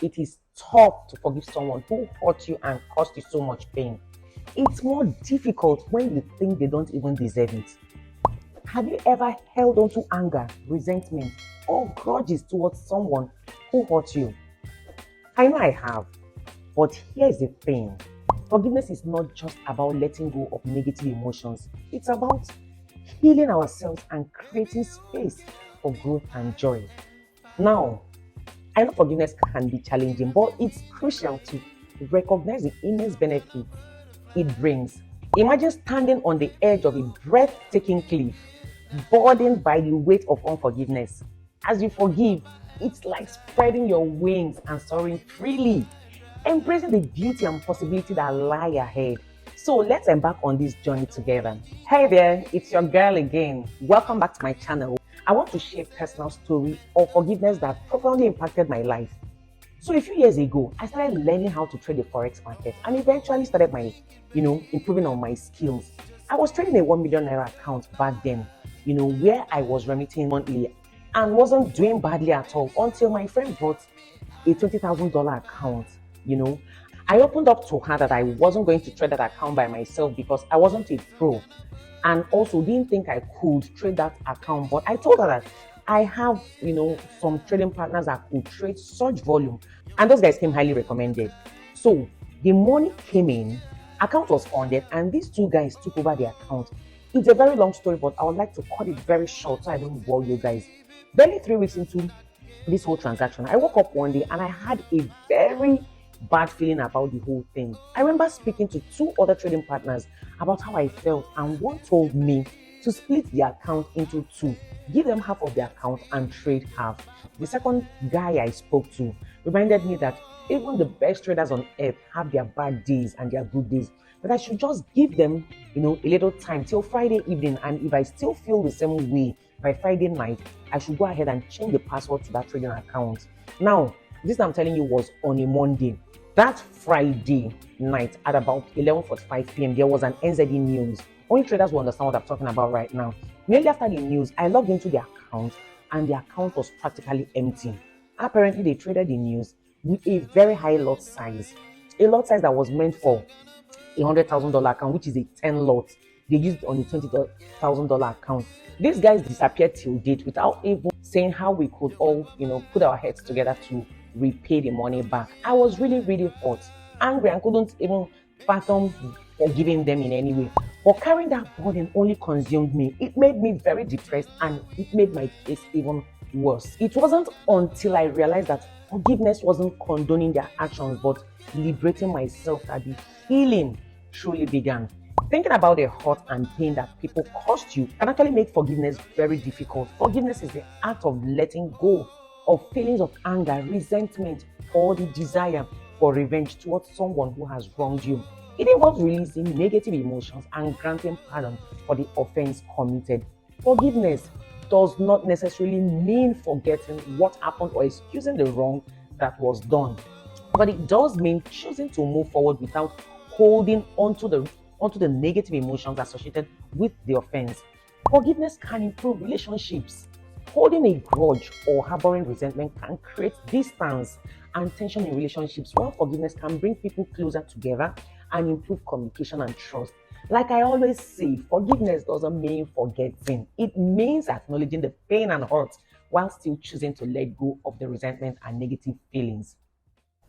it is tough to forgive someone who hurt you and caused you so much pain. It's more difficult when you think they don't even deserve it. Have you ever held on to anger, resentment, or grudges towards someone who hurt you? I know I have, but here's the thing. Forgiveness is not just about letting go of negative emotions. It's about healing ourselves and creating space for growth and joy. Now, I know forgiveness can be challenging, but it's crucial to recognize the immense benefit it brings. Imagine standing on the edge of a breathtaking cliff, burdened by the weight of unforgiveness. As you forgive, it's like spreading your wings and soaring freely, embracing the beauty and possibility that lie ahead. So let's embark on this journey together. Hey there, it's your girl again. Welcome back to my channel. I want to share a personal story of forgiveness that profoundly impacted my life. So a few years ago, I started learning how to trade the forex market and eventually started my, improving on my skills. I was trading a 1 million naira account back then, where I was remitting monthly and wasn't doing badly at all until my friend brought a $20,000 account, you know. I opened up to her that I wasn't going to trade that account by myself because I wasn't a pro and also didn't think I could trade that account. But I told her that I have, some trading partners that could trade such volume, and those guys came highly recommended. So the money came in, account was funded, and these two guys took over the account. It's a very long story, but I would like to cut it very short so I don't bore you guys. Barely 3 weeks into this whole transaction, I woke up one day and I had a very bad feeling about the whole thing. I remember speaking to two other trading partners about how I felt, and one told me to split the account into two, give them half of the account and trade half. The second guy I spoke to reminded me that even the best traders on earth have their bad days and their good days, but I should just give them, a little time till Friday evening, and if I still feel the same way by Friday night, I should go ahead and change the password to that trading account. Now, this I'm telling you was on a Monday. That Friday night at about 11:45 p.m., there was an NZD news. Only traders will understand what I'm talking about right now. Immediately after the news, I logged into the account and the account was practically empty. Apparently, they traded the news with a very high lot size. A lot size that was meant for a $100,000 account, which is a 10 lot. They used on a $20,000 account. These guys disappeared till date without even saying how we could all, put our heads together to repay the money back. I was really, really hot, angry, and couldn't even fathom forgiving them in any way. But carrying that burden only consumed me. It made me very depressed and it made my case even worse. It wasn't until I realized that forgiveness wasn't condoning their actions but liberating myself that the healing truly began. Thinking about the hurt and pain that people caused you can actually make forgiveness very difficult. Forgiveness is the act of letting go of feelings of anger, resentment, or the desire for revenge towards someone who has wronged you. It involves releasing negative emotions and granting pardon for the offense committed. Forgiveness does not necessarily mean forgetting what happened or excusing the wrong that was done, but it does mean choosing to move forward without holding onto the negative emotions associated with the offense. Forgiveness can improve relationships. Holding a grudge or harboring resentment can create distance and tension in relationships, while forgiveness can bring people closer together and improve communication and trust. Like I always say, forgiveness doesn't mean forgetting. It means acknowledging the pain and hurt while still choosing to let go of the resentment and negative feelings.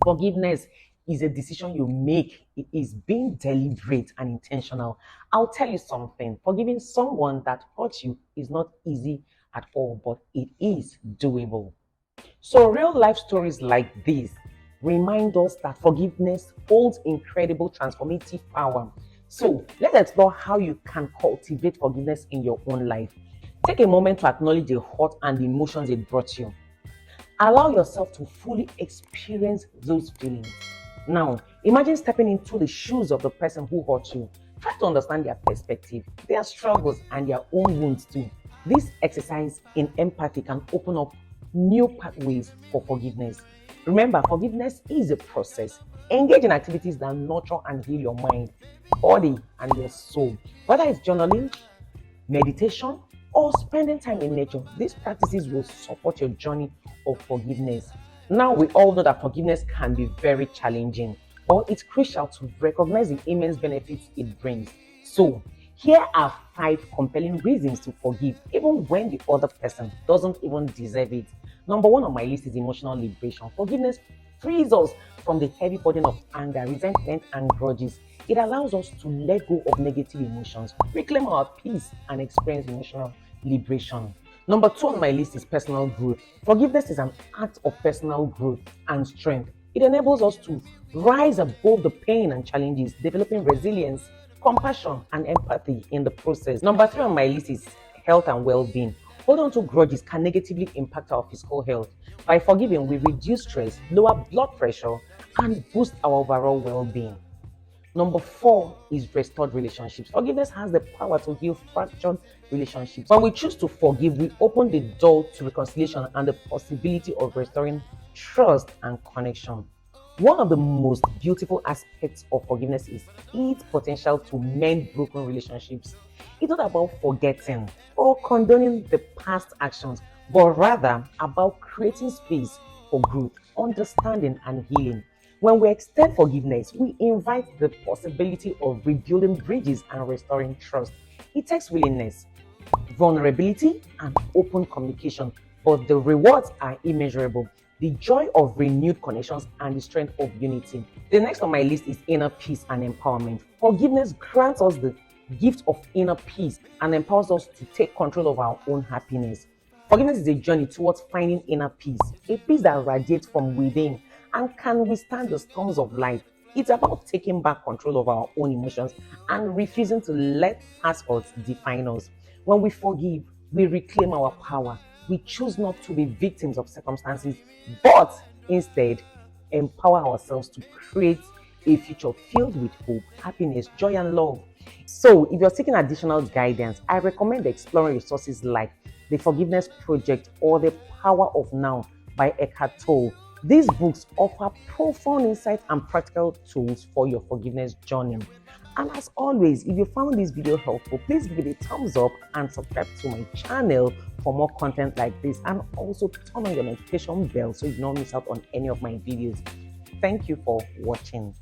Forgiveness is a decision you make. It is being deliberate and intentional. I'll tell you something. Forgiving someone that hurt you is not easy at all, but it is doable. So real life stories like this remind us that forgiveness holds incredible transformative power. So let's explore how you can cultivate forgiveness in your own life. Take a moment to acknowledge the hurt and the emotions it brought you. Allow yourself to fully experience those feelings. Now, imagine stepping into the shoes of the person who hurt you. Try to understand their perspective, their struggles, and their own wounds too. This exercise in empathy can open up new pathways for forgiveness. Remember, forgiveness is a process. Engage in activities that nurture and heal your mind, body, and your soul. Whether it's journaling, meditation, or spending time in nature, these practices will support your journey of forgiveness. Now, we all know that forgiveness can be very challenging, but it's crucial to recognize the immense benefits it brings. So, here are 5 compelling reasons to forgive, even when the other person doesn't even deserve it. Number 1 on my list is emotional liberation. Forgiveness frees us from the heavy burden of anger, resentment, and grudges. It allows us to let go of negative emotions, reclaim our peace, and experience emotional liberation. Number 2 on my list is personal growth. Forgiveness is an act of personal growth and strength. It enables us to rise above the pain and challenges, developing resilience, compassion, and empathy in the process. Number 3 on my list is health and well-being. Holding on to grudges can negatively impact our physical health. By forgiving, we reduce stress, lower blood pressure, and boost our overall well-being. Number 4 is restored relationships. Forgiveness has the power to heal fractured relationships. When we choose to forgive, we open the door to reconciliation and the possibility of restoring trust and connection. One of the most beautiful aspects of forgiveness is its potential to mend broken relationships. It's not about forgetting or condoning the past actions, but rather about creating space for growth, understanding, and healing. When we extend forgiveness, we invite the possibility of rebuilding bridges and restoring trust. It takes willingness, vulnerability, and open communication, but the rewards are immeasurable. The joy of renewed connections and the strength of unity. The next on my list is inner peace and empowerment. Forgiveness grants us the gift of inner peace and empowers us to take control of our own happiness. Forgiveness is a journey towards finding inner peace, a peace that radiates from within and can withstand the storms of life. It's about taking back control of our own emotions and refusing to let past hurts define us. When we forgive, we reclaim our power. We choose not to be victims of circumstances, but instead empower ourselves to create a future filled with hope, happiness, joy, and love. So, if you're seeking additional guidance, I recommend exploring resources like The Forgiveness Project or The Power of Now by Eckhart Tolle. These books offer profound insights and practical tools for your forgiveness journey. And as always, if you found this video helpful, please give it a thumbs up and subscribe to my channel for more content like this, and also turn on your notification bell so you don't miss out on any of my videos. Thank you for watching.